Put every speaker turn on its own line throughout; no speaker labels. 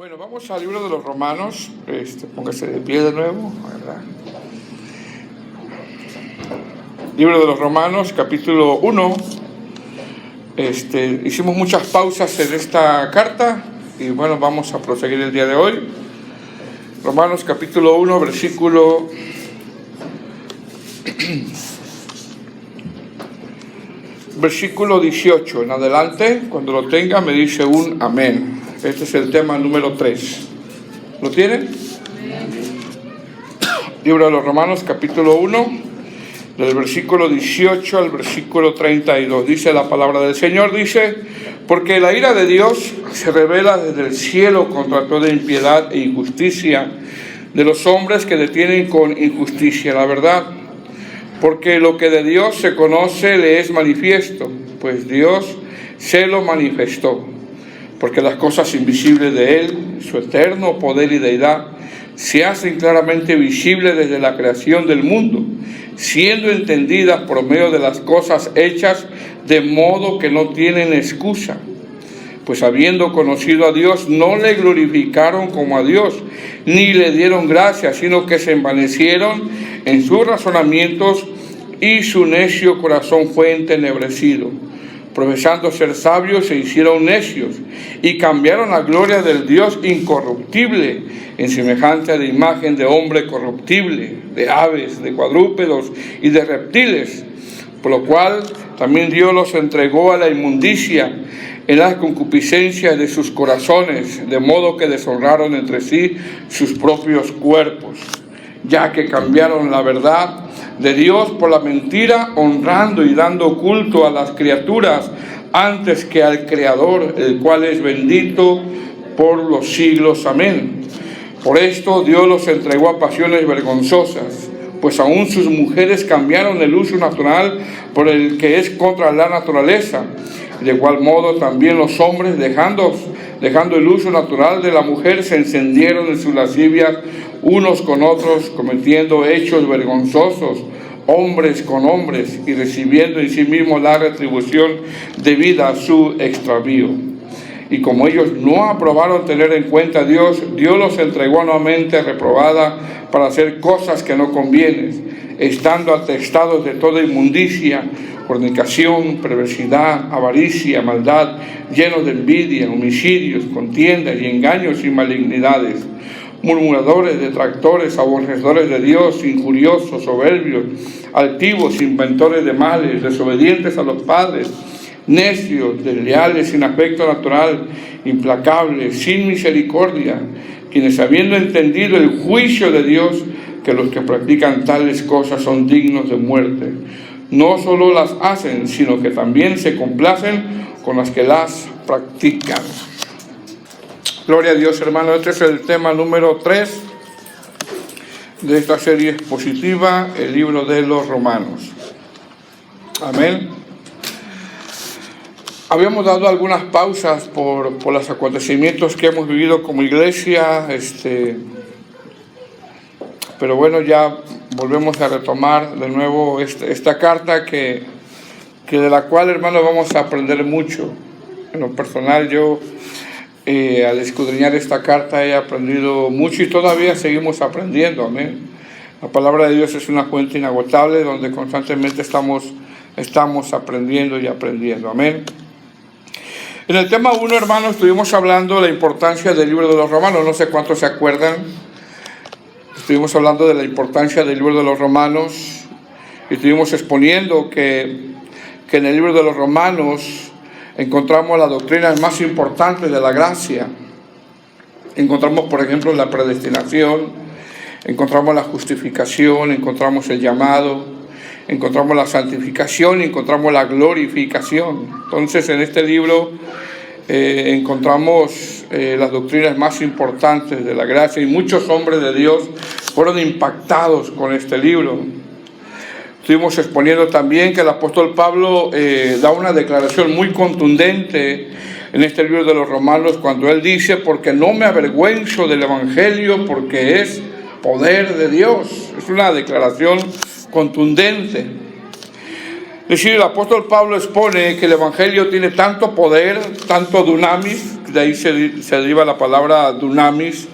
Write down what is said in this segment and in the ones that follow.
Bueno, vamos al libro de los Romanos. Póngase de pie de nuevo, ¿verdad? Libro de los Romanos, capítulo 1. Hicimos muchas pausas en esta carta y bueno, vamos a proseguir el día de hoy. Romanos, capítulo 1, versículo 18 en adelante. Cuando lo tenga me dice un amén. Este es el tema número 3. ¿Lo tienen? Libro de los Romanos, capítulo 1, del versículo 18 al versículo 32. Dice la palabra del Señor, dice: porque la ira de Dios se revela desde el cielo contra toda impiedad e injusticia de los hombres que detienen con injusticia la verdad. Porque lo que de Dios se conoce le es manifiesto, pues Dios se lo manifestó. Porque las cosas invisibles de Él, su eterno poder y deidad, se hacen claramente visibles desde la creación del mundo, siendo entendidas por medio de las cosas hechas, de modo que no tienen excusa. Pues habiendo conocido a Dios, no le glorificaron como a Dios, ni le dieron gracias, sino que se envanecieron en sus razonamientos, y su necio corazón fue entenebrecido. Profesando ser sabios, se hicieron necios, y cambiaron la gloria del Dios incorruptible en semejanza de imagen de hombre corruptible, de aves, de cuadrúpedos y de reptiles, por lo cual también Dios los entregó a la inmundicia en las concupiscencias de sus corazones, de modo que deshonraron entre sí sus propios cuerpos, ya que cambiaron la verdad de Dios por la mentira, honrando y dando culto a las criaturas antes que al Creador, el cual es bendito por los siglos. Amén. Por esto Dios los entregó a pasiones vergonzosas, pues aún sus mujeres cambiaron el uso natural por el que es contra la naturaleza. De igual modo también los hombres, dejando el uso natural de la mujer, se encendieron en sus lascivias unos con otros, cometiendo hechos vergonzosos, hombres con hombres, y recibiendo en sí mismos la retribución debida a su extravío. Y como ellos no aprobaron tener en cuenta a Dios, Dios los entregó nuevamente reprobada para hacer cosas que no convienen, estando atestados de toda inmundicia, fornicación, perversidad, avaricia, maldad, llenos de envidia, homicidios, contiendas y engaños y malignidades, murmuradores, detractores, aborrecedores de Dios, injuriosos, soberbios, altivos, inventores de males, desobedientes a los padres, necios, desleales, sin afecto natural, implacables, sin misericordia, quienes habiendo entendido el juicio de Dios, que los que practican tales cosas son dignos de muerte, no solo las hacen, sino que también se complacen con las que las practican. Gloria a Dios, hermano. Este es el tema número 3 de esta serie expositiva, el libro de los Romanos. Amén. Habíamos dado algunas pausas por los acontecimientos que hemos vivido como iglesia, pero bueno, ya volvemos a retomar de nuevo esta carta que de la cual, hermano, vamos a aprender mucho. En lo personal, yo al escudriñar esta carta he aprendido mucho y todavía seguimos aprendiendo. Amén. La palabra de Dios es una fuente inagotable donde constantemente estamos aprendiendo y aprendiendo. Amén. En el tema 1, hermano, estuvimos hablando de la importancia del libro de los Romanos. No sé cuántos se acuerdan. Estuvimos hablando de la importancia del libro de los Romanos y estuvimos exponiendo que en el libro de los Romanos encontramos las doctrinas más importantes de la gracia. Encontramos, por ejemplo, la predestinación, encontramos la justificación, encontramos el llamado, encontramos la santificación y encontramos la glorificación. Entonces, en este libro encontramos las doctrinas más importantes de la gracia y muchos hombres de Dios fueron impactados con este libro. Estuvimos exponiendo también que el apóstol Pablo da una declaración muy contundente en este libro de los Romanos cuando él dice: porque no me avergüenzo del evangelio, porque es poder de Dios. Es una declaración contundente. Es decir, el apóstol Pablo expone que el evangelio tiene tanto poder, tanto dunamis, de ahí se deriva la palabra dunamis,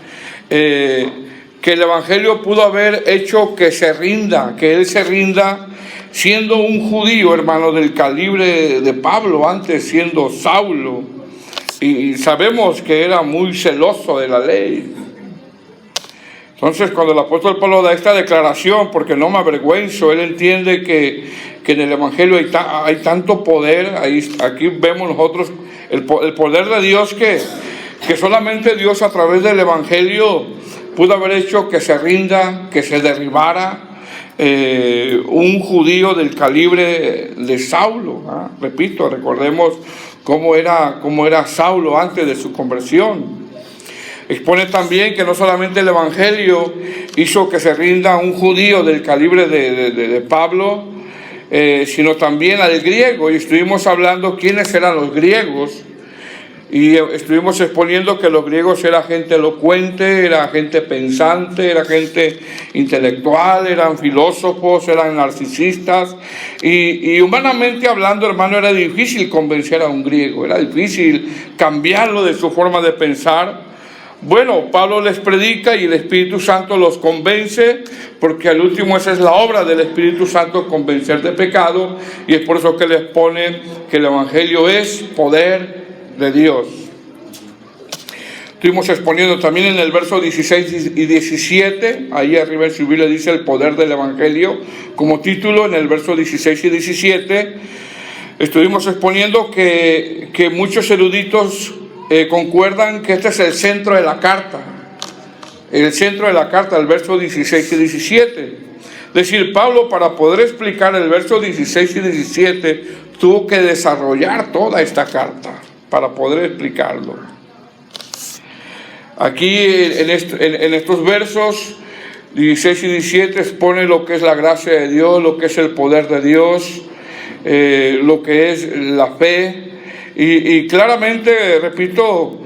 que el Evangelio pudo haber hecho que se rinda, que él se rinda, siendo un judío, hermano, del calibre de Pablo, antes siendo Saulo, y sabemos que era muy celoso de la ley. Entonces, cuando el apóstol Pablo da esta declaración, porque no me avergüenzo, él entiende que en el Evangelio hay tanto poder. Aquí vemos nosotros el poder de Dios, que solamente Dios a través del Evangelio pudo haber hecho que se rinda, que se derribara un judío del calibre de Saulo. Repito, recordemos cómo era Saulo antes de su conversión. Expone también que no solamente el Evangelio hizo que se rinda un judío del calibre de Pablo, sino también al griego. Y estuvimos hablando quiénes eran los griegos. Y estuvimos exponiendo que los griegos eran gente elocuente, era gente pensante, era gente intelectual, eran filósofos, eran narcisistas. Y humanamente hablando, hermano, era difícil convencer a un griego, era difícil cambiarlo de su forma de pensar. Bueno, Pablo les predica y el Espíritu Santo los convence, porque al último esa es la obra del Espíritu Santo, convencer de pecado, y es por eso que les pone que el Evangelio es poder de Dios. Estuvimos exponiendo también en el verso 16 y 17, ahí arriba en su Biblia dice el poder del Evangelio como título. En el verso 16 y 17 estuvimos exponiendo que muchos eruditos concuerdan que este es el centro de la carta, el verso 16 y 17. Es decir, Pablo, para poder explicar el verso 16 y 17, tuvo que desarrollar toda esta carta para poder explicarlo. Aquí en estos versos 16 y 17 expone lo que es la gracia de Dios, lo que es el poder de Dios, lo que es la fe. Y claramente, repito,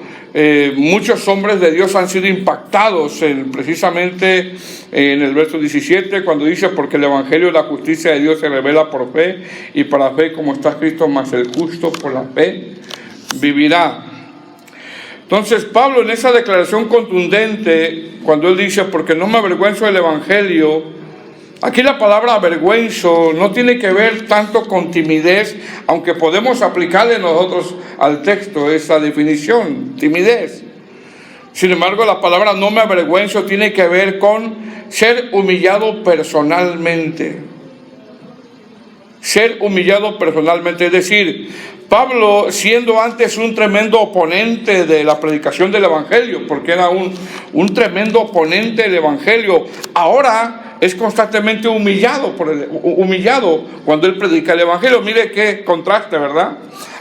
muchos hombres de Dios han sido impactados precisamente en el verso 17, cuando dice: porque el Evangelio de la justicia de Dios se revela por fe, y para fe, como está escrito, mas el justo por la fe vivirá. Entonces Pablo, en esa declaración contundente, cuando él dice: porque no me avergüenzo del Evangelio, aquí la palabra avergüenzo no tiene que ver tanto con timidez, aunque podemos aplicarle nosotros al texto esa definición, timidez. Sin embargo, la palabra no me avergüenzo tiene que ver con ser humillado personalmente. Ser humillado personalmente, es decir, Pablo, siendo antes un tremendo oponente de la predicación del Evangelio, porque era un tremendo oponente del Evangelio, ahora es constantemente humillado cuando él predica el Evangelio. Mire qué contraste, ¿verdad?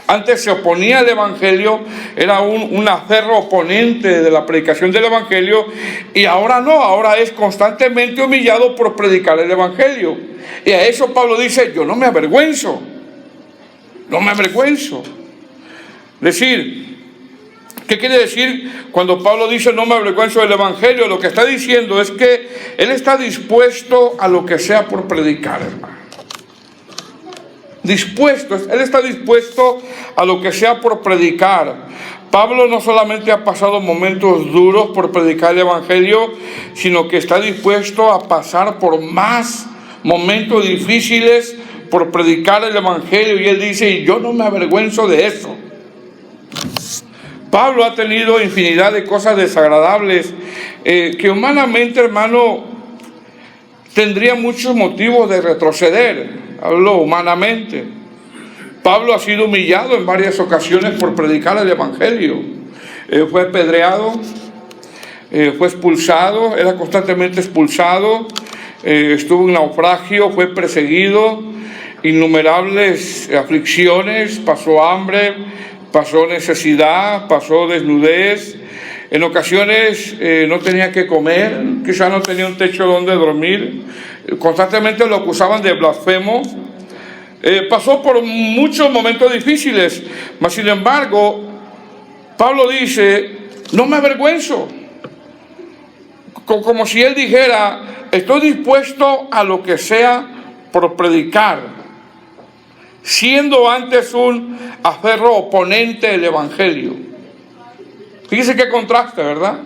Antes se oponía al Evangelio, era un aferro oponente de la predicación del Evangelio, y ahora no, ahora es constantemente humillado por predicar el Evangelio. Y a eso Pablo dice: yo no me avergüenzo. No me avergüenzo. Es decir, ¿qué quiere decir cuando Pablo dice no me avergüenzo del Evangelio? Lo que está diciendo es que él está dispuesto a lo que sea por predicar, hermano. Él está dispuesto a lo que sea por predicar. Pablo no solamente ha pasado momentos duros por predicar el Evangelio, sino que está dispuesto a pasar por más momentos difíciles por predicar el Evangelio, y él dice: y yo no me avergüenzo de eso. Pablo ha tenido infinidad de cosas desagradables que humanamente, hermano, tendría muchos motivos de retroceder. Hablo humanamente. Pablo ha sido humillado en varias ocasiones por predicar el Evangelio. Fue apedreado, fue expulsado, era constantemente expulsado, estuvo en naufragio, fue perseguido, innumerables aflicciones, pasó hambre, pasó necesidad, pasó desnudez. En ocasiones no tenía que comer, quizá no tenía un techo donde dormir, constantemente lo acusaban de blasfemo. Pasó por muchos momentos difíciles, mas sin embargo Pablo dice: no me avergüenzo, como si él dijera: estoy dispuesto a lo que sea por predicar, siendo antes un aferro oponente del Evangelio. Fíjese qué contraste, ¿verdad?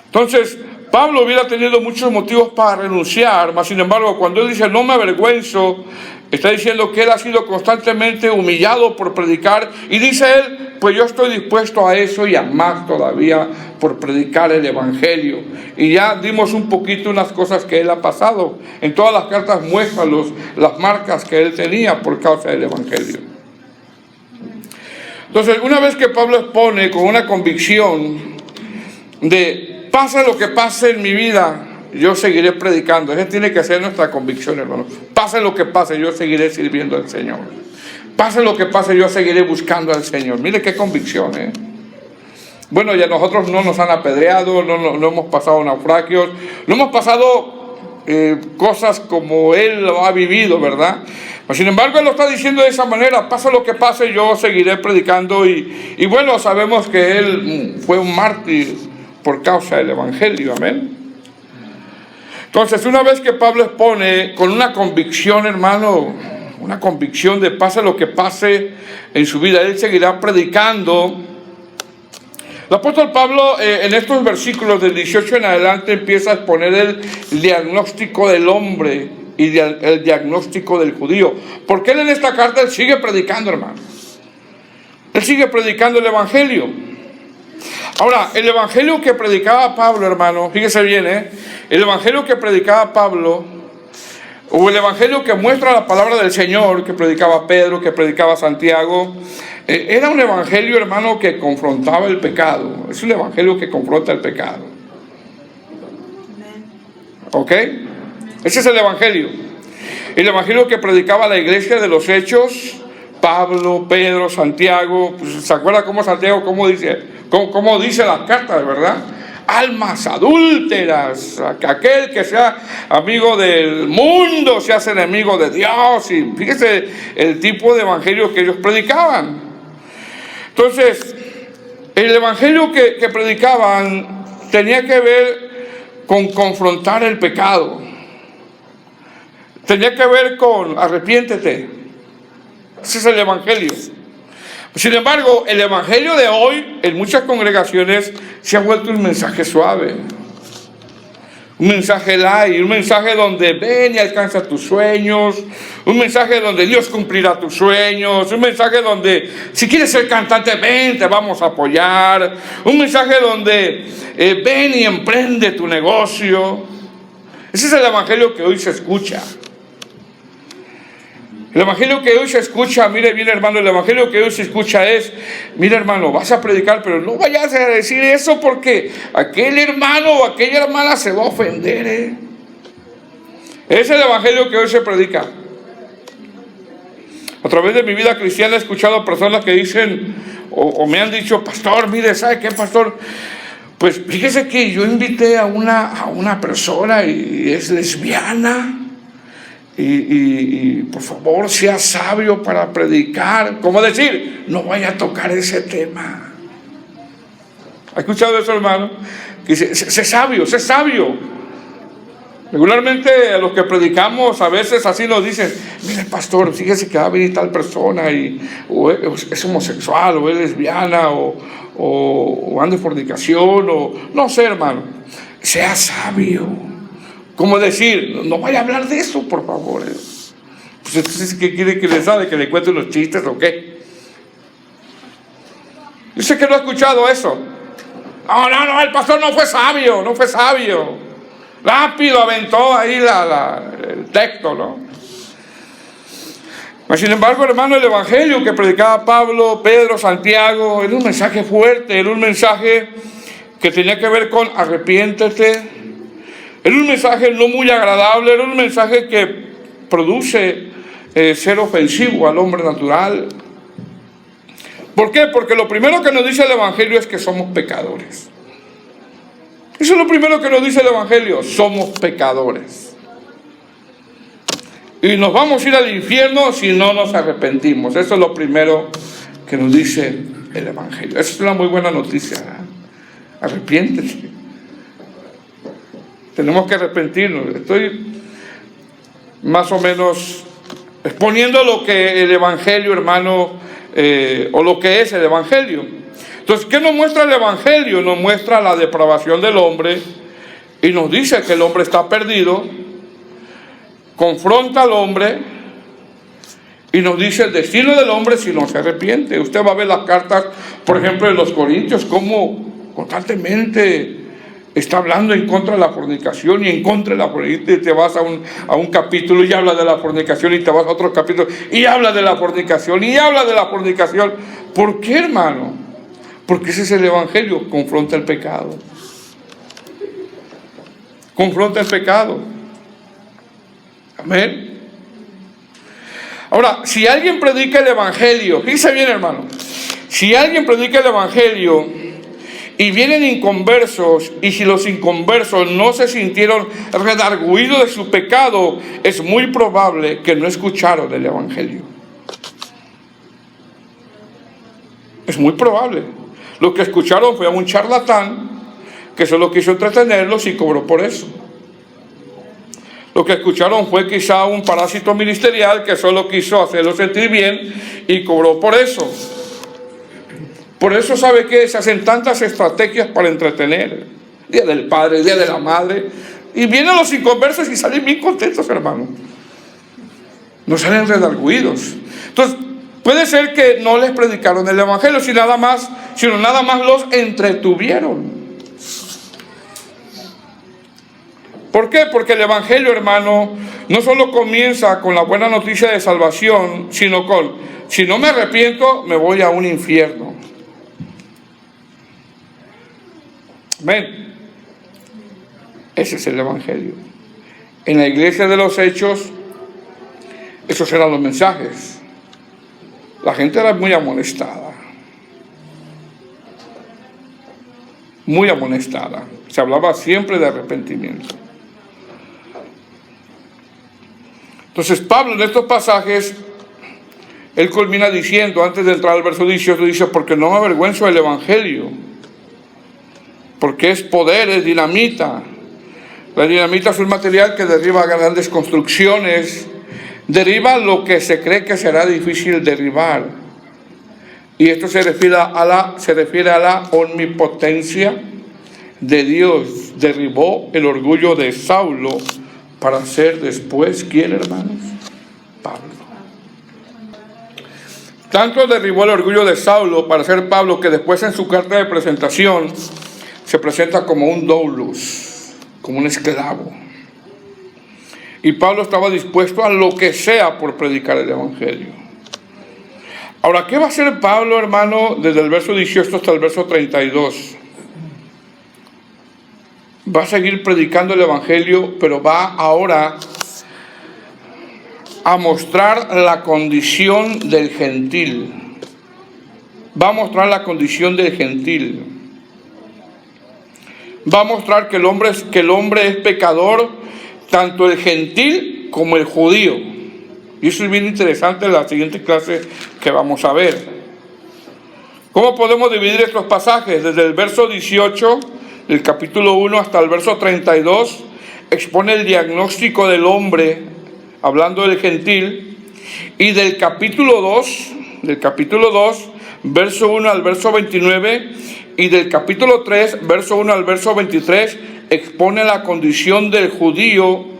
Entonces, Pablo hubiera tenido muchos motivos para renunciar, mas sin embargo, cuando él dice no me avergüenzo, está diciendo que él ha sido constantemente humillado por predicar, y dice él, pues yo estoy dispuesto a eso y a más todavía por predicar el evangelio. Y ya dimos un poquito unas cosas que él ha pasado. En todas las cartas muestra las marcas que él tenía por causa del evangelio. Entonces, una vez que Pablo expone con una convicción de pase lo que pase en mi vida, yo seguiré predicando. Esa tiene que ser nuestra convicción, hermano. Pase lo que pase, yo seguiré sirviendo al Señor. Pase lo que pase, yo seguiré buscando al Señor. Mire qué convicción, ¿eh? Bueno, ya nosotros no nos han apedreado, no hemos pasado naufragios, no hemos pasado cosas como él lo ha vivido, ¿verdad? Pero sin embargo, él lo está diciendo de esa manera, pase lo que pase, yo seguiré predicando. Y bueno, sabemos que él fue un mártir por causa del evangelio, amén. Entonces, una vez que Pablo expone con una convicción, hermano, una convicción de pase lo que pase en su vida, él seguirá predicando. El apóstol Pablo en estos versículos del 18 en adelante empieza a exponer el diagnóstico del hombre y el diagnóstico del judío. Porque él en esta carta él sigue predicando, hermano. Él sigue predicando el evangelio. Ahora, el evangelio que predicaba Pablo, hermano, fíjese bien, el evangelio que predicaba Pablo, o el evangelio que muestra la palabra del Señor, que predicaba Pedro, que predicaba Santiago, era un evangelio, hermano, que confrontaba el pecado. Es un evangelio que confronta el pecado. ¿Ok? Ese es el evangelio. El evangelio que predicaba la iglesia de los Hechos, Pablo, Pedro, Santiago. Pues, ¿se acuerda cómo Santiago, cómo dice las cartas, verdad? Almas adúlteras, aquel que sea amigo del mundo se hace enemigo de Dios. Y fíjese el tipo de evangelio que ellos predicaban. Entonces, el evangelio que predicaban tenía que ver con confrontar el pecado. Tenía que ver con arrepiéntete. Ese es el evangelio. Sin embargo, el evangelio de hoy en muchas congregaciones se ha vuelto un mensaje suave, un mensaje light, un mensaje donde ven y alcanza tus sueños, un mensaje donde Dios cumplirá tus sueños, un mensaje donde si quieres ser cantante, ven, te vamos a apoyar, un mensaje donde ven y emprende tu negocio. Ese es el evangelio que hoy se escucha. El evangelio que hoy se escucha, mire bien, hermano, el evangelio que hoy se escucha es, mire, hermano, vas a predicar, pero no vayas a decir eso porque aquel hermano o aquella hermana se va a ofender, Ese es el evangelio que hoy se predica. A través de mi vida cristiana he escuchado personas que dicen, o me han dicho, pastor, mire, ¿sabe qué, pastor? Pues fíjese que yo invité a una persona y es lesbiana. Y por favor, sea sabio para predicar. ¿Cómo decir? No vaya a tocar ese tema. ¿Ha escuchado eso, hermano? Que dice, sé sabio, sé sabio. Regularmente a los que predicamos a veces así nos dicen, mire, pastor, fíjese que va a venir tal persona o es homosexual, o es lesbiana, o anda en fornicación, o no sé, hermano. Sea sabio. ¿Cómo decir? No vaya a hablar de eso, por favor. Pues entonces, ¿qué quiere que le sabe? ¿Que le cuente unos chistes o qué? Yo sé que no he escuchado eso. No, el pastor no fue sabio. Rápido aventó ahí el texto, ¿no? Pero sin embargo, hermano, el evangelio que predicaba Pablo, Pedro, Santiago, era un mensaje fuerte, era un mensaje que tenía que ver con arrepiéntete. Era un mensaje no muy agradable, era un mensaje que produce ser ofensivo al hombre natural. ¿Por qué? Porque lo primero que nos dice el evangelio es que somos pecadores. Eso es lo primero que nos dice el evangelio, somos pecadores. Y nos vamos a ir al infierno si no nos arrepentimos. Eso es lo primero que nos dice el evangelio. Esa es una muy buena noticia, ¿verdad? Arrepiéntete. Tenemos que arrepentirnos. Estoy más o menos exponiendo lo que el evangelio, hermano, o lo que es el evangelio. Entonces, ¿qué nos muestra el Evangelio? Nos muestra la depravación del hombre y nos dice que el hombre está perdido, confronta al hombre y nos dice el destino del hombre si no se arrepiente. Usted va a ver las cartas, por ejemplo, de los Corintios, cómo constantemente está hablando en contra de la fornicación y en contra de la fornicación. Te vas a un capítulo y habla de la fornicación, y te vas a otro capítulo y habla de la fornicación y habla de la fornicación. ¿Por qué, hermano? Porque ese es el Evangelio, confronta el pecado. Confronta el pecado. Amén. Ahora, si alguien predica el Evangelio, fíjese bien, hermano, si alguien predica el Evangelio y vienen inconversos, y si los inconversos no se sintieron redarguidos de su pecado, es muy probable que no escucharon el Evangelio. Es muy probable. Lo que escucharon fue a un charlatán que solo quiso entretenerlos y cobró por eso. Lo que escucharon fue quizá un parásito ministerial que solo quiso hacerlos sentir bien y cobró por eso. Por eso, ¿sabe qué? Se hacen tantas estrategias para entretener. Día del Padre, Día de la Madre. Y vienen los inconversos y salen bien contentos, hermano. No salen redarguidos. Entonces, puede ser que no les predicaron el Evangelio, sino nada más los entretuvieron. ¿Por qué? Porque el Evangelio, hermano, no solo comienza con la buena noticia de salvación, sino con: si no me arrepiento, me voy a un infierno. Amén. Ese es el Evangelio. En la iglesia de los Hechos, esos eran los mensajes. La gente era muy amonestada. Muy amonestada. Se hablaba siempre de arrepentimiento. Entonces Pablo, en estos pasajes, él culmina diciendo, antes de entrar al verso 18, dice: porque no me avergüenzo del Evangelio, porque es poder, es dinamita. La dinamita es un material que derriba grandes construcciones, derriba lo que se cree que será difícil derribar. Y esto se refiere a la omnipotencia de Dios. Derribó el orgullo de Saulo para ser después, ¿quién, hermanos? Pablo. Tanto derribó el orgullo de Saulo para ser Pablo, que después en su carta de presentación se presenta como un doulos, como un esclavo. Y Pablo estaba dispuesto a lo que sea por predicar el Evangelio. Ahora, ¿qué va a hacer Pablo, hermano, desde el verso 18 hasta el verso 32? Va a seguir predicando el Evangelio, pero va ahora a mostrar la condición del gentil. Va a mostrar la condición del gentil. Va a mostrar que el hombre es pecador, tanto el gentil como el judío. Y eso es bien interesante en la siguiente clase que vamos a ver. ¿Cómo podemos dividir estos pasajes? Desde el verso 18, del capítulo 1 hasta el verso 32, expone el diagnóstico del hombre, hablando del gentil. Y del capítulo 2, verso 1 al verso 29, y del capítulo 3, verso 1 al verso 23, expone la condición del judío,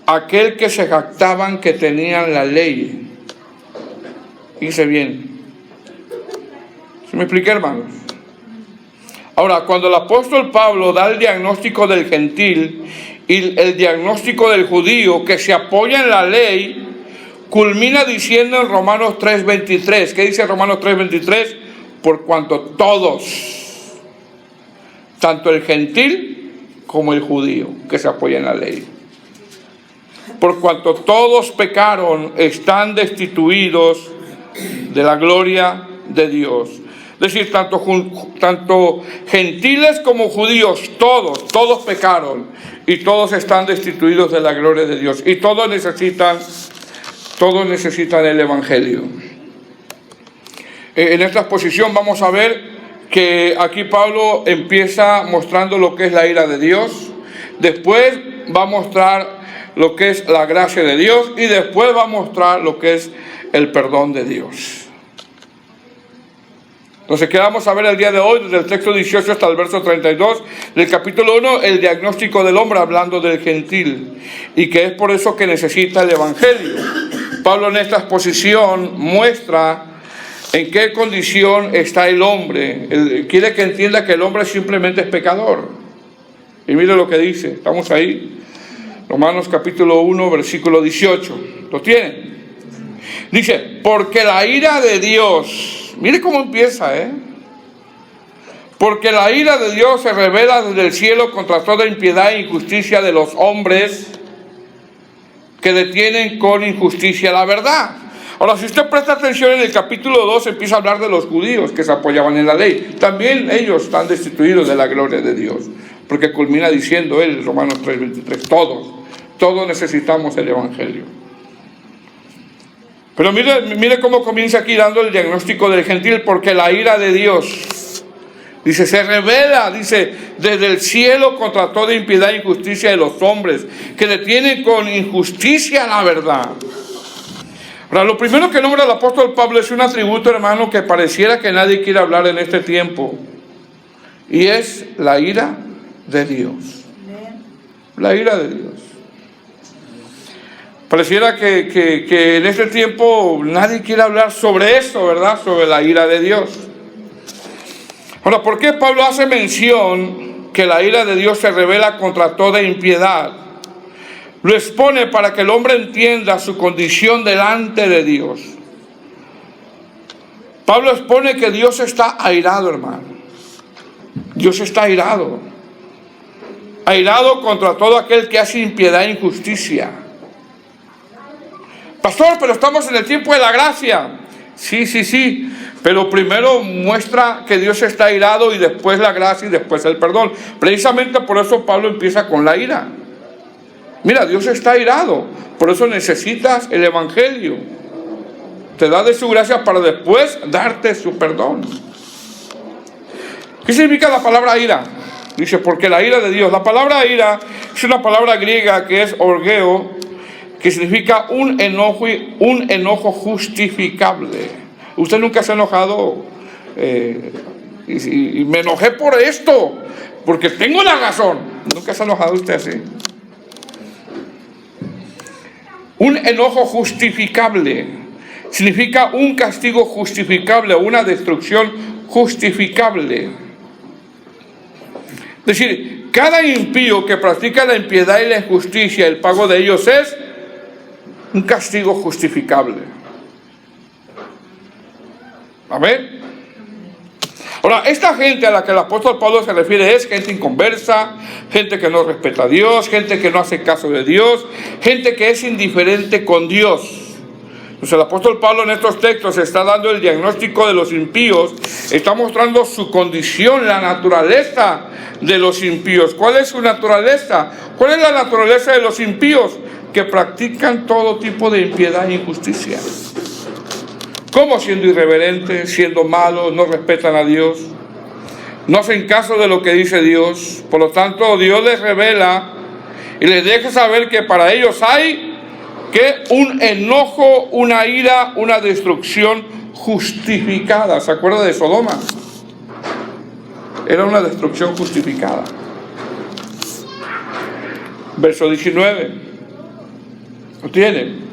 aquel que se jactaban que tenían la ley. Fíjense bien. ¿Se me explica, hermanos? Ahora, cuando el apóstol Pablo da el diagnóstico del gentil y el diagnóstico del judío que se apoya en la ley, culmina diciendo en Romanos 3:23. ¿Qué dice Romanos 3:23? Por cuanto todos, tanto el gentil como el judío, que se apoya en la ley, por cuanto todos pecaron, están destituidos de la gloria de Dios. Es decir, tanto gentiles como judíos, todos pecaron y todos están destituidos de la gloria de Dios. Y todos necesitan el Evangelio. En esta exposición vamos a ver que aquí Pablo empieza mostrando lo que es la ira de Dios. Después va a mostrar lo que es la gracia de Dios, y después va a mostrar lo que es el perdón de Dios. Entonces, ¿qué vamos a ver el día de hoy? Desde el texto 18 hasta el verso 32 del capítulo 1, el diagnóstico del hombre hablando del gentil. Y que es por eso que necesita el evangelio. Pablo en esta exposición muestra en qué condición está el hombre. Él quiere que entienda que el hombre simplemente es pecador. Y mire lo que dice, estamos ahí. Romanos capítulo 1, versículo 18. ¿Lo tienen? Dice, porque la ira de Dios, mire cómo empieza, porque la ira de Dios se revela desde el cielo contra toda impiedad e injusticia de los hombres que detienen con injusticia la verdad. Ahora, si usted presta atención en el capítulo 2, empieza a hablar de los judíos que se apoyaban en la ley. También ellos están destituidos de la gloria de Dios, porque culmina diciendo él, Romanos 3:23, todos necesitamos el evangelio. Pero mire cómo comienza aquí dando el diagnóstico del gentil, porque la ira de Dios, dice, se revela, dice, desde el cielo contra toda impiedad e injusticia de los hombres, que detienen con injusticia la verdad. Ahora, lo primero que nombra el apóstol Pablo es un atributo, hermano, que pareciera que nadie quiere hablar en este tiempo, y es la ira de Dios. La ira de Dios. Pareciera que en este tiempo nadie quiere hablar sobre eso, ¿verdad? Sobre la ira de Dios. Ahora, ¿por qué Pablo hace mención que la ira de Dios se revela contra toda impiedad? Lo expone para que el hombre entienda su condición delante de Dios. Pablo expone que Dios está airado, hermano. Dios está airado. Airado contra todo aquel que hace impiedad e injusticia. Pastor, pero estamos en el tiempo de la gracia. Sí, pero primero muestra que Dios está airado y después la gracia y después el perdón. Precisamente por eso Pablo empieza con la ira. Mira, Dios está airado, por eso necesitas el evangelio. Te da de su gracia para después darte su perdón. ¿Qué significa la palabra ira? Dice, porque la ira de Dios. La palabra ira es una palabra griega que es orgeo, que significa un enojo justificable. Usted nunca se ha enojado y me enojé por esto, porque tengo la razón. Nunca se ha enojado usted así. Un enojo justificable significa un castigo justificable, una destrucción justificable. Es decir, cada impío que practica la impiedad y la injusticia, el pago de ellos es un castigo justificable. Amén. Ahora, esta gente a la que el apóstol Pablo se refiere es gente inconversa, gente que no respeta a Dios, gente que no hace caso de Dios, gente que es indiferente con Dios. Entonces el apóstol Pablo en estos textos está dando el diagnóstico de los impíos, está mostrando su condición, la naturaleza de los impíos. ¿Cuál es su naturaleza? ¿Cuál es la naturaleza de los impíos? Que practican todo tipo de impiedad e injusticia. ¿Cómo? Siendo irreverentes, siendo malos, no respetan a Dios, no hacen caso de lo que dice Dios. Por lo tanto, Dios les revela y les deja saber que para ellos hay un enojo, una ira, una destrucción justificada. ¿Se acuerda de Sodoma? Era una destrucción justificada. Verso 19. ¿Lo tienen?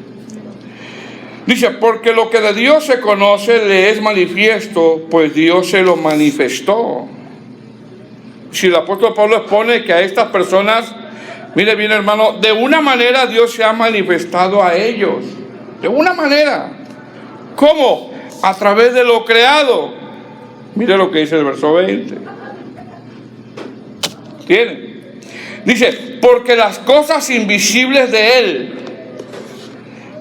Dice, porque lo que de Dios se conoce le es manifiesto, pues Dios se lo manifestó. Si el apóstol Pablo expone que a estas personas, mire bien hermano, de una manera Dios se ha manifestado a ellos. De una manera. ¿Cómo? A través de lo creado. Mire lo que dice el verso 20. ¿Tiene? Dice, porque las cosas invisibles de Él,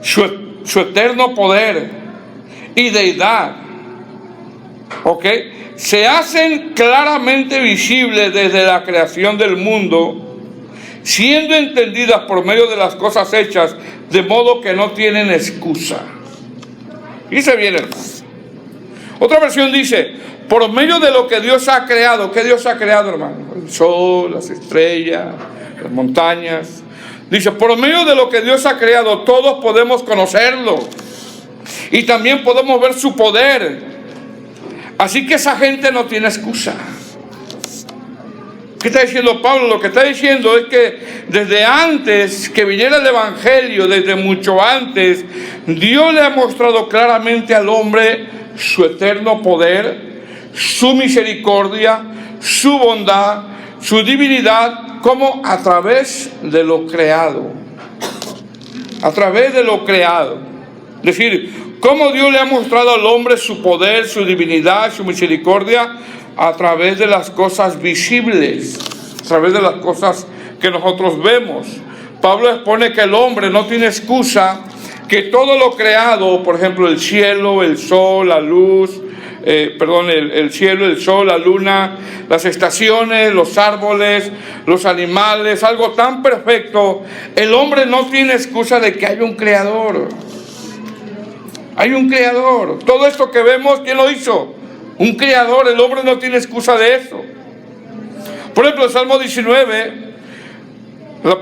su eterno poder y deidad, se hacen claramente visibles desde la creación del mundo, siendo entendidas por medio de las cosas hechas, de modo que no tienen excusa. Dice bien, hermano. Otra versión dice, por medio de lo que Dios ha creado. ¿Qué Dios ha creado, hermano? El sol, las estrellas, las montañas. Dice, por medio de lo que Dios ha creado, todos podemos conocerlo. Y también podemos ver su poder. Así que esa gente no tiene excusa. ¿Qué está diciendo Pablo? Lo que está diciendo es que desde antes que viniera el Evangelio, desde mucho antes, Dios le ha mostrado claramente al hombre su eterno poder, su misericordia, su bondad, su divinidad, como a través de lo creado. A través de lo creado. Es decir, cómo Dios le ha mostrado al hombre su poder, su divinidad, su misericordia, a través de las cosas visibles, a través de las cosas que nosotros vemos. Pablo expone que el hombre no tiene excusa, que todo lo creado, por ejemplo el cielo, el sol, la luz, el cielo, el sol, la luna, las estaciones, los árboles, los animales, algo tan perfecto, el hombre no tiene excusa de que haya un creador. Hay un creador. Todo esto que vemos, ¿quién lo hizo? Un creador. El hombre no tiene excusa de eso. Por ejemplo, el Salmo 19,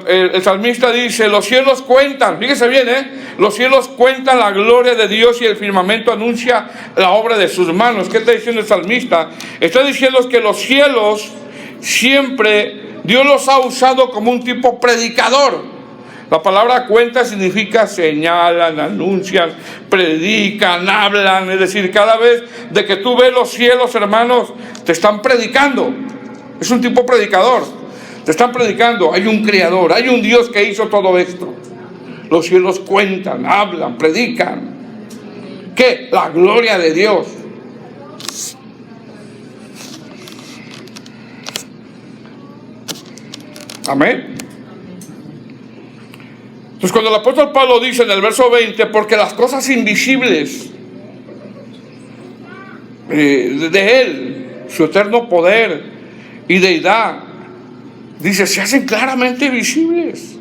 el salmista dice: los cielos cuentan, fíjese bien, los cielos cuentan la gloria de Dios y el firmamento anuncia la obra de sus manos. ¿Qué está diciendo el salmista? Está diciendo que los cielos siempre Dios los ha usado como un tipo predicador. La palabra cuenta significa señalan, anuncian, predican, hablan. Es decir, cada vez de que tú ves los cielos, hermanos, te están predicando. Es un tipo predicador. Te están predicando. Hay un creador, hay un Dios que hizo todo esto. Los cielos cuentan, hablan, predican. ¿Qué? La gloria de Dios. Amén. Entonces, cuando el apóstol Pablo dice en el verso 20, porque las cosas invisibles de Él, su eterno poder y deidad, dice, se hacen claramente visibles.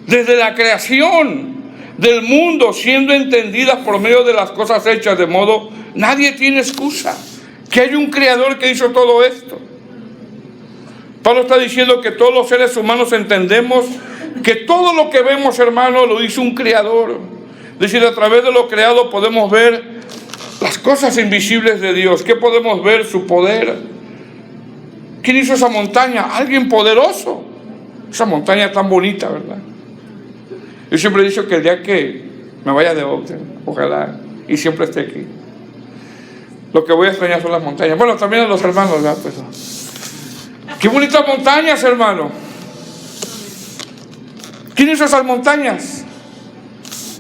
Desde la creación del mundo, siendo entendidas por medio de las cosas hechas, de modo, nadie tiene excusa, que hay un creador que hizo todo esto. Pablo está diciendo que todos los seres humanos entendemos que todo lo que vemos, hermano, lo hizo un creador. Es decir, a través de lo creado podemos ver las cosas invisibles de Dios. ¿Qué podemos ver? Su poder. ¿Quién hizo esa montaña? Alguien poderoso. Esa montaña tan bonita, ¿verdad? Yo siempre he dicho que el día que me vaya de Oxford, ojalá, y siempre esté aquí, lo que voy a extrañar son las montañas. Bueno, también a los hermanos, ¿verdad? Pues, qué bonitas montañas, hermano. ¿Quién hizo esas montañas?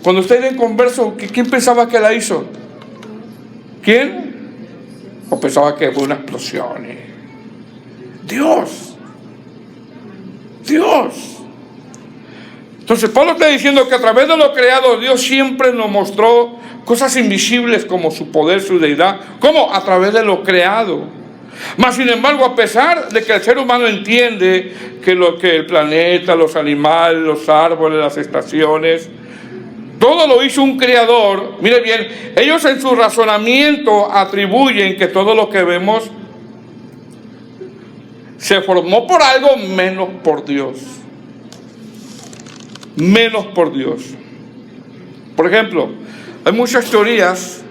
Cuando usted era en converso, ¿quién pensaba que la hizo? ¿Quién? ¿O pensaba que fue una explosión? Dios. Dios. Entonces Pablo está diciendo que a través de lo creado Dios siempre nos mostró cosas invisibles como su poder, su deidad. ¿Cómo? A través de lo creado. Mas sin embargo, a pesar de que el ser humano entiende que el planeta, los animales, los árboles, las estaciones, todo lo hizo un creador, mire bien, ellos en su razonamiento atribuyen que todo lo que vemos se formó por algo menos por Dios. Menos por Dios. Por ejemplo, hay muchas teorías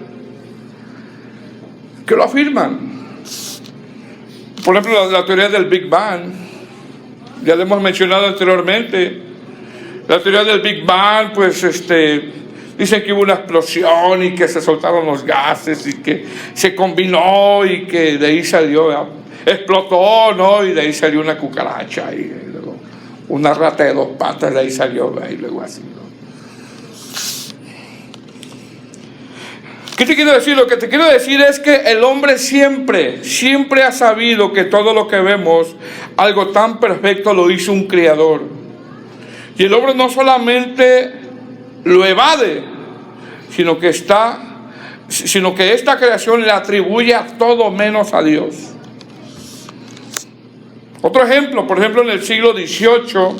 que lo afirman. Por ejemplo, la teoría del Big Bang, ya lo hemos mencionado anteriormente. La teoría del Big Bang, pues dicen que hubo una explosión y que se soltaron los gases y que se combinó y que de ahí salió, explotó, ¿no? Y de ahí salió una cucaracha y luego una rata de 2 patas, de ahí salió, y luego así, ¿no? ¿Qué te quiero decir? Lo que te quiero decir es que el hombre siempre ha sabido que todo lo que vemos, algo tan perfecto, lo hizo un creador. Y el hombre no solamente lo evade, sino que esta creación le atribuye a todo menos a Dios. Otro ejemplo, por ejemplo, en el siglo XVIII,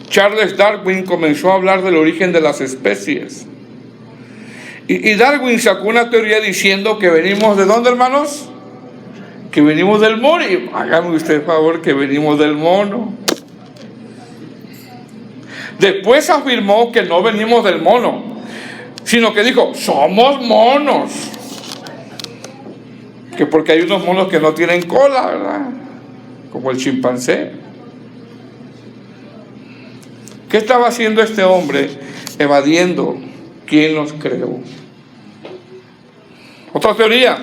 Charles Darwin comenzó a hablar del origen de las especies. Y Darwin sacó una teoría diciendo que venimos ¿de dónde, hermanos? Que venimos del mono. Y hágame usted el favor, que venimos del mono. Después afirmó que no venimos del mono, sino que dijo, somos monos. que porque hay unos monos que no tienen cola, ¿verdad? Como el chimpancé. ¿Qué estaba haciendo este hombre? Evadiendo quién los creó. Otra teoría.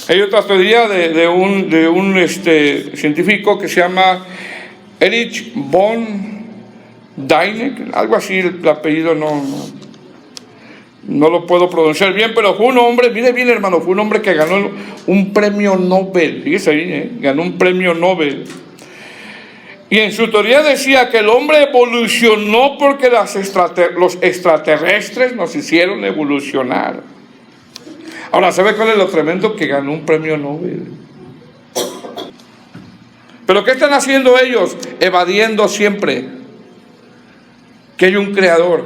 Hay otra teoría de un científico que se llama Erich von Däniken, algo así, el apellido no lo puedo pronunciar bien, pero fue un hombre, mire bien hermano, fue un hombre que ganó un premio Nobel, fíjese ahí, ganó un premio Nobel. Y en su teoría decía que el hombre evolucionó porque los extraterrestres nos hicieron evolucionar. Ahora, ¿sabe cuál es lo tremendo? Que ganó un premio Nobel. ¿Pero qué están haciendo ellos? Evadiendo siempre que hay un creador.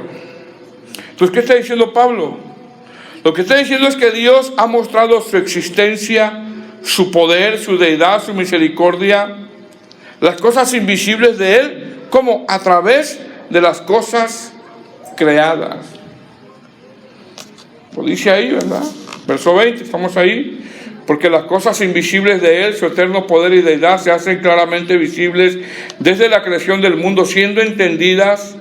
Entonces, ¿qué está diciendo Pablo? Lo que está diciendo es que Dios ha mostrado su existencia, su poder, su deidad, su misericordia, las cosas invisibles de Él, como a través de las cosas creadas. Lo dice ahí, ¿verdad? Verso 20, estamos ahí. Porque las cosas invisibles de Él, su eterno poder y deidad, se hacen claramente visibles desde la creación del mundo, siendo entendidas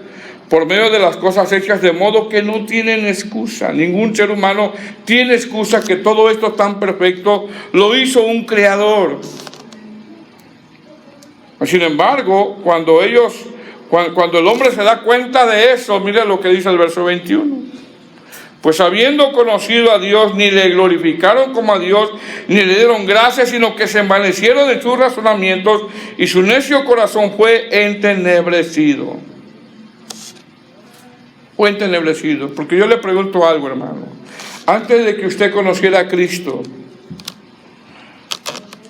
por medio de las cosas hechas, de modo que no tienen excusa. Ningún ser humano tiene excusa, que todo esto tan perfecto lo hizo un creador. Sin embargo, cuando el hombre se da cuenta de eso, mire lo que dice el verso 21. Pues habiendo conocido a Dios, ni le glorificaron como a Dios, ni le dieron gracias, sino que se envanecieron de sus razonamientos, y su necio corazón fue entenebrecido. Fue entenebrecido. Porque yo le pregunto algo, hermano. Antes de que usted conociera a Cristo,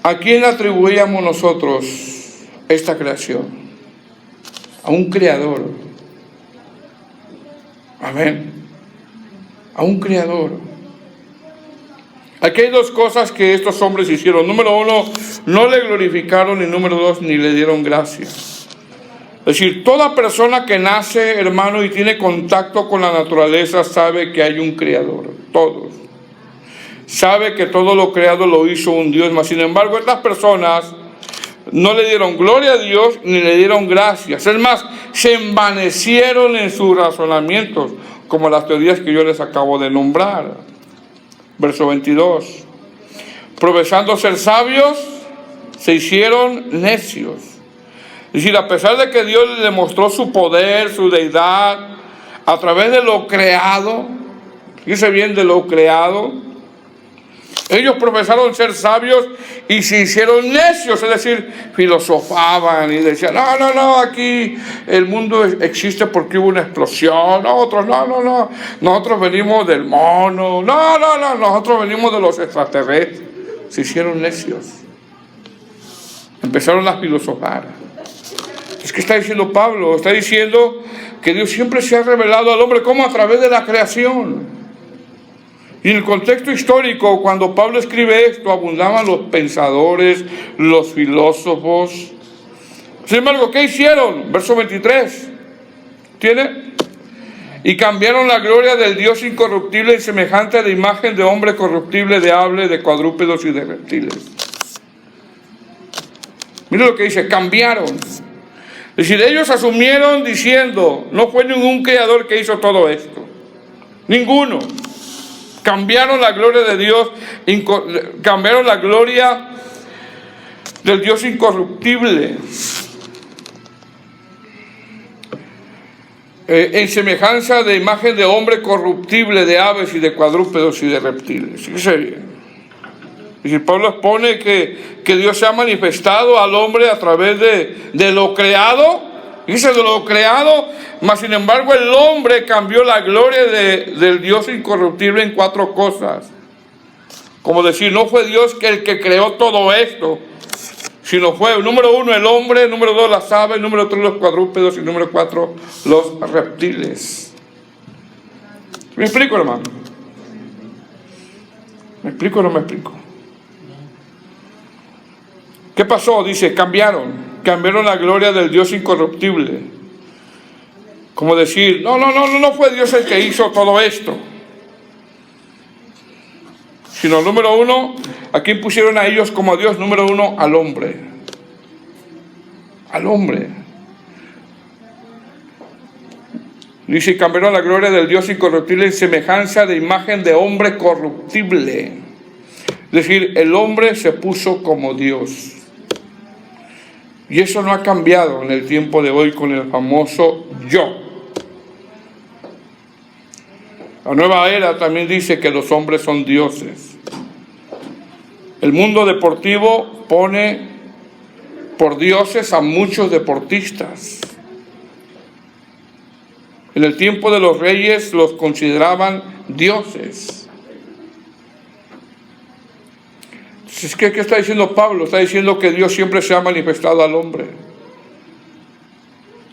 ¿a quién atribuíamos nosotros esta creación? A un creador. Amén. A un creador. Aquí hay dos cosas que estos hombres hicieron. Número uno, no le glorificaron, y número dos, ni le dieron gracias. Es decir, toda persona que nace, hermano, y tiene contacto con la naturaleza, sabe que hay un creador. Todos. Sabe que todo lo creado lo hizo un Dios. Mas sin embargo, estas personas no le dieron gloria a Dios, ni le dieron gracias. Es más, se envanecieron en sus razonamientos, como las teorías que yo les acabo de nombrar. Verso 22. Profesando ser sabios, se hicieron necios. Es decir, a pesar de que Dios les demostró su poder, su deidad, a través de lo creado, fíjese bien, de lo creado, ellos profesaron ser sabios y se hicieron necios, es decir, filosofaban y decían, no, aquí el mundo existe porque hubo una explosión. Nosotros, no, nosotros venimos del mono, no, nosotros venimos de los extraterrestres. Se hicieron necios. Empezaron a filosofar. Es que está diciendo Pablo, está diciendo que Dios siempre se ha revelado al hombre como a través de la creación. Y en el contexto histórico, cuando Pablo escribe esto, abundaban los pensadores, los filósofos. Sin embargo, ¿qué hicieron? Verso 23. ¿Tiene? Y cambiaron la gloria del Dios incorruptible en semejante a la imagen de hombre corruptible, de ave, de cuadrúpedos y de reptiles. Mira lo que dice, cambiaron. Es decir, ellos asumieron diciendo, no fue ningún creador que hizo todo esto. Ninguno. Cambiaron la gloria de Dios, cambiaron la gloria del Dios incorruptible en semejanza de imagen de hombre corruptible, de aves y de cuadrúpedos y de reptiles. Fíjese bien. Y Pablo expone que Dios se ha manifestado al hombre a través de lo creado. Dice de lo creado, mas sin embargo el hombre cambió la gloria del Dios incorruptible en 4 cosas. Como decir, no fue Dios el que creó todo esto, sino fue, número 1, el hombre, número 2, las aves, número 3, los cuadrúpedos, y número 4, los reptiles. ¿Me explico, hermano? ¿Me explico o no me explico? ¿Qué pasó? Dice, cambiaron la gloria del Dios incorruptible. Como decir, no fue Dios el que hizo todo esto, sino número uno, ¿a quién pusieron a ellos como a Dios? Número uno, al hombre. Al hombre. Dice, y cambiaron la gloria del Dios incorruptible en semejanza de imagen de hombre corruptible. Es decir, el hombre se puso como Dios. Y eso no ha cambiado en el tiempo de hoy con el famoso yo. La nueva era también dice que los hombres son dioses. El mundo deportivo pone por dioses a muchos deportistas. En el tiempo de los reyes los consideraban dioses. Entonces, ¿qué está diciendo Pablo? Está diciendo que Dios siempre se ha manifestado al hombre.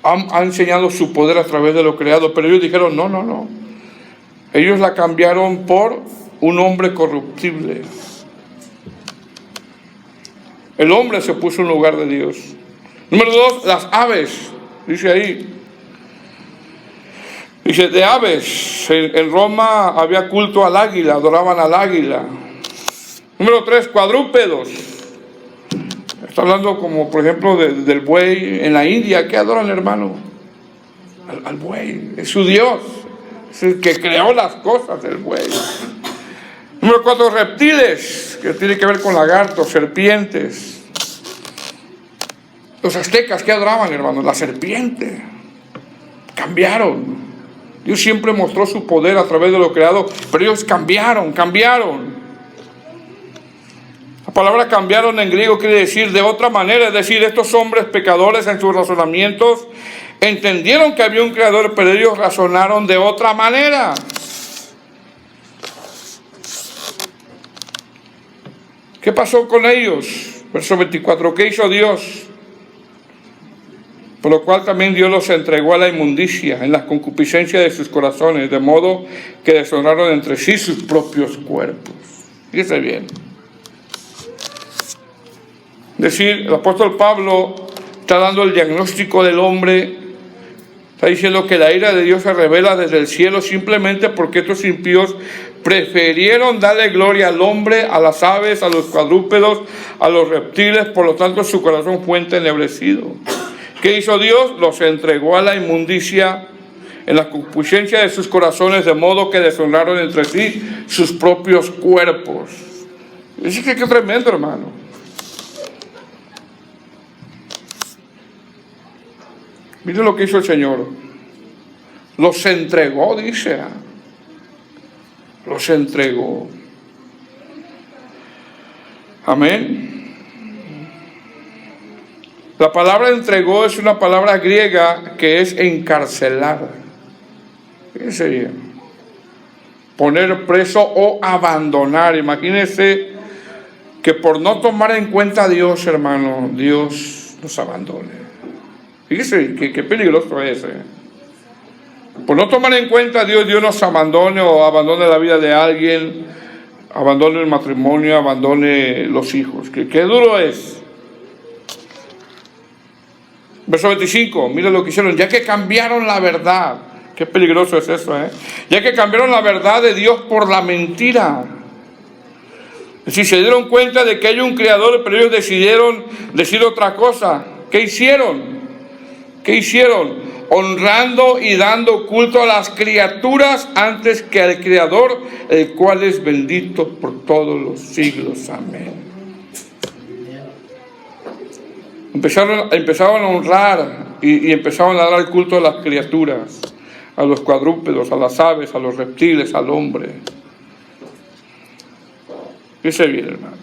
Ha enseñado su poder a través de lo creado, pero ellos dijeron, no. Ellos la cambiaron por un hombre corruptible. El hombre se puso en lugar de Dios. Número 2, las aves. Dice ahí. Dice, de aves. En Roma había culto al águila, adoraban al águila. Número 3, cuadrúpedos. Está hablando como, por ejemplo, del buey. En la India, ¿qué adoran, hermano? Al buey. Es su Dios. Es el que creó las cosas, el buey. Número 4, reptiles, que tiene que ver con lagartos, serpientes. Los aztecas, ¿qué adoraban, hermano? La serpiente. Cambiaron. Dios siempre mostró su poder a través de lo creado, pero ellos cambiaron. La palabra cambiaron en griego quiere decir de otra manera, es decir, estos hombres pecadores en sus razonamientos entendieron que había un creador, pero ellos razonaron de otra manera. ¿Qué pasó con ellos? Verso 24, ¿qué hizo Dios? Por lo cual también Dios los entregó a la inmundicia en la concupiscencia de sus corazones, de modo que deshonraron entre sí sus propios cuerpos. Fíjese bien. Es decir, el apóstol Pablo está dando el diagnóstico del hombre. Está diciendo que la ira de Dios se revela desde el cielo simplemente porque estos impíos prefirieron darle gloria al hombre, a las aves, a los cuadrúpedos, a los reptiles. Por lo tanto, su corazón fue entenebrecido. ¿Qué hizo Dios? Los entregó a la inmundicia en la concupiscencia de sus corazones, de modo que deshonraron entre sí sus propios cuerpos. Es que qué tremendo, hermano. Mire lo que hizo el Señor. Los entregó, dice. Los entregó. Amén. La palabra entregó es una palabra griega que es encarcelar. Fíjense bien. Poner preso o abandonar. Imagínense que por no tomar en cuenta a Dios, hermano, Dios nos abandone. Fíjese qué peligroso es. Por no tomar en cuenta a Dios, Dios nos abandone o abandone la vida de alguien, abandone el matrimonio, abandone los hijos. Qué duro es. Verso 25, mira lo que hicieron, ya que cambiaron la verdad. Qué peligroso es eso, ya que cambiaron la verdad de Dios por la mentira. Es decir, se dieron cuenta de que hay un creador, pero ellos decidieron decir otra cosa. ¿Qué hicieron? Honrando y dando culto a las criaturas antes que al Creador, el cual es bendito por todos los siglos. Amén. Empezaron a honrar y empezaron a dar el culto a las criaturas, a los cuadrúpedos, a las aves, a los reptiles, al hombre. Fíjese bien, hermano.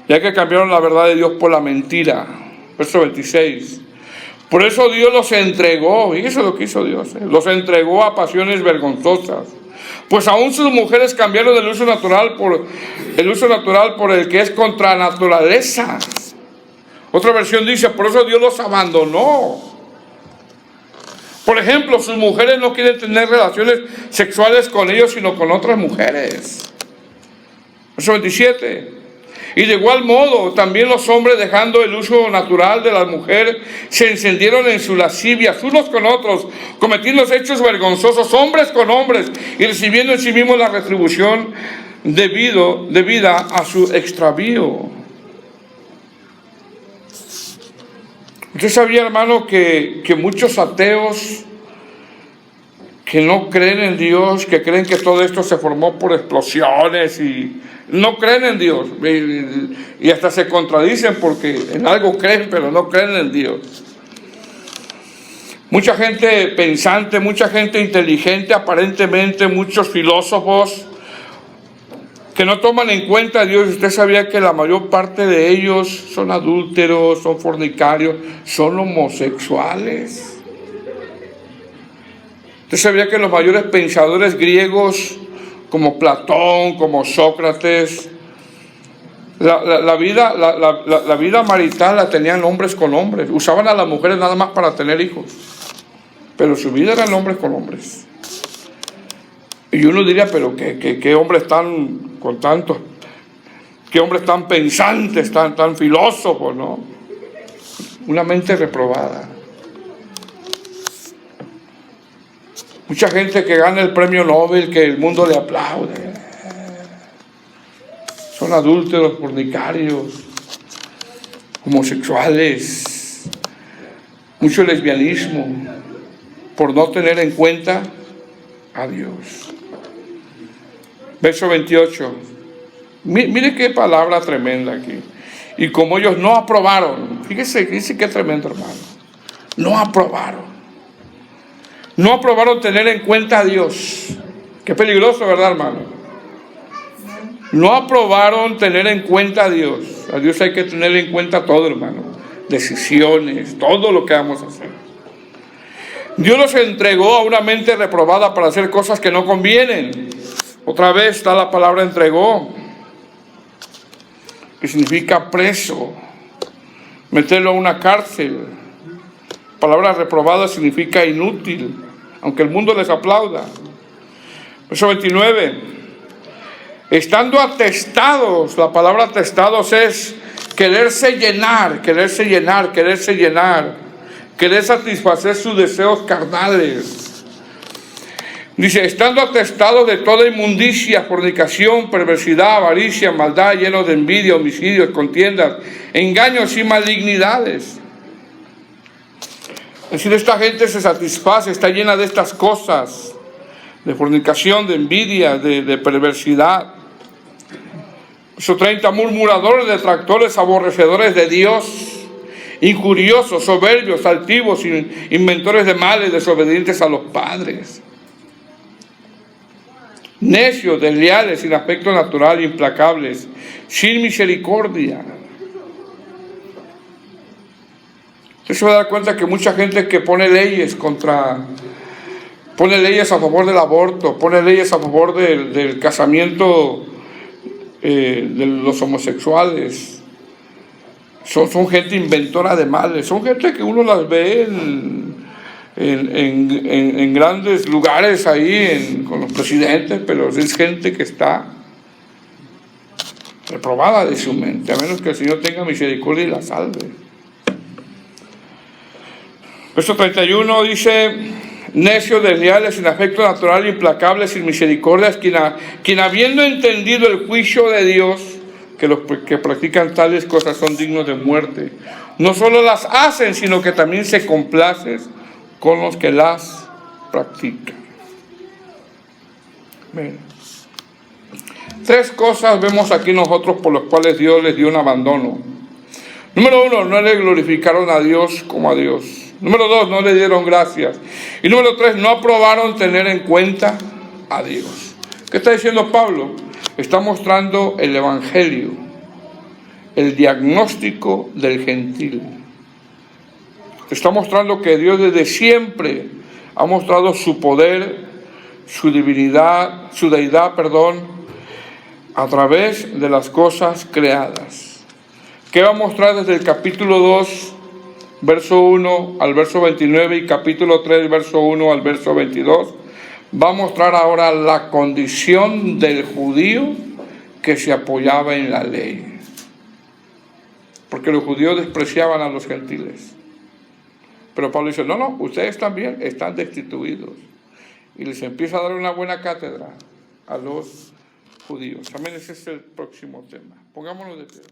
Ya que cambiaron la verdad de Dios por la mentira. Verso 26. Por eso Dios los entregó, y eso es lo que hizo Dios, los entregó a pasiones vergonzosas. Pues aún sus mujeres cambiaron el uso natural por el que es contra naturaleza. Otra versión dice, por eso Dios los abandonó. Por ejemplo, sus mujeres no quieren tener relaciones sexuales con ellos, sino con otras mujeres. Verso 27. Y de igual modo, también los hombres, dejando el uso natural de la mujer, se encendieron en sus lascivias unos con otros, cometiendo hechos vergonzosos, hombres con hombres, y recibiendo en sí mismos la retribución debida a su extravío. Usted sabía, hermano, que muchos ateos que no creen en Dios, que creen que todo esto se formó por explosiones y no creen en Dios, y hasta se contradicen porque en algo creen, pero no creen en Dios. Mucha gente pensante, mucha gente inteligente, aparentemente muchos filósofos que no toman en cuenta a Dios. Usted sabía que la mayor parte de ellos son adúlteros, son fornicarios, son homosexuales. Usted sabía que los mayores pensadores griegos, como Platón, como Sócrates, la vida marital la tenían hombres con hombres. Usaban a las mujeres nada más para tener hijos, pero su vida eran hombres con hombres. Y uno diría, pero qué hombres tan con tantos, qué hombres tan pensantes, tan filósofos, ¿no? Una mente reprobada. Mucha gente que gana el premio Nobel, que el mundo le aplaude. Son adúlteros, fornicarios, homosexuales, mucho lesbianismo, por no tener en cuenta a Dios. Verso 28. Mire qué palabra tremenda aquí. Y como ellos no aprobaron, fíjese, dice qué tremendo, hermano. No aprobaron. No aprobaron tener en cuenta a Dios. Qué peligroso, ¿verdad, hermano? No aprobaron tener en cuenta a Dios. A Dios hay que tener en cuenta todo, hermano. Decisiones, todo lo que vamos a hacer. Dios los entregó a una mente reprobada para hacer cosas que no convienen. Otra vez está la palabra entregó, que significa preso, meterlo a una cárcel. Palabra reprobada significa inútil, aunque el mundo les aplauda. Verso 29. Estando atestados, la palabra atestados es quererse llenar, querer satisfacer sus deseos carnales. Dice, estando atestados de toda inmundicia, fornicación, perversidad, avaricia, maldad, llenos de envidia, homicidios, contiendas, engaños y malignidades. Es decir, esta gente se satisface, está llena de estas cosas, de fornicación, de envidia, de perversidad. Verso 30, murmuradores, detractores, aborrecedores de Dios, injuriosos, soberbios, altivos, inventores de males, desobedientes a los padres. Necios, desleales, sin afecto natural, implacables, sin misericordia. Usted se va a dar cuenta que mucha gente que pone leyes a favor del aborto, pone leyes a favor del casamiento de los homosexuales, son gente inventora de males, son gente que uno las ve en grandes lugares ahí con los presidentes, pero es gente que está reprobada de su mente, a menos que el Señor tenga misericordia y la salve. Verso 31 dice, necios, desleales, sin afecto natural, implacables, sin misericordia, quien habiendo entendido el juicio de Dios, que los que practican tales cosas son dignos de muerte, no solo las hacen, sino que también se complacen con los que las practican. Bien. Tres cosas vemos aquí nosotros por las cuales Dios les dio un abandono. Número 1, no le glorificaron a Dios como a Dios. Número 2, no le dieron gracias. Y número 3, no aprobaron tener en cuenta a Dios. ¿Qué está diciendo Pablo? Está mostrando el evangelio, el diagnóstico del gentil. Está mostrando que Dios desde siempre ha mostrado su poder, su divinidad, su deidad, a través de las cosas creadas. ¿Qué va a mostrar desde el capítulo 2, verso 1 al verso 29 y capítulo 3, verso 1 al verso 22? Va a mostrar ahora la condición del judío que se apoyaba en la ley. Porque los judíos despreciaban a los gentiles. Pero Pablo dice, no, ustedes también están destituidos. Y les empieza a dar una buena cátedra a los judíos. Amén, ese es el próximo tema. Pongámonos de pie.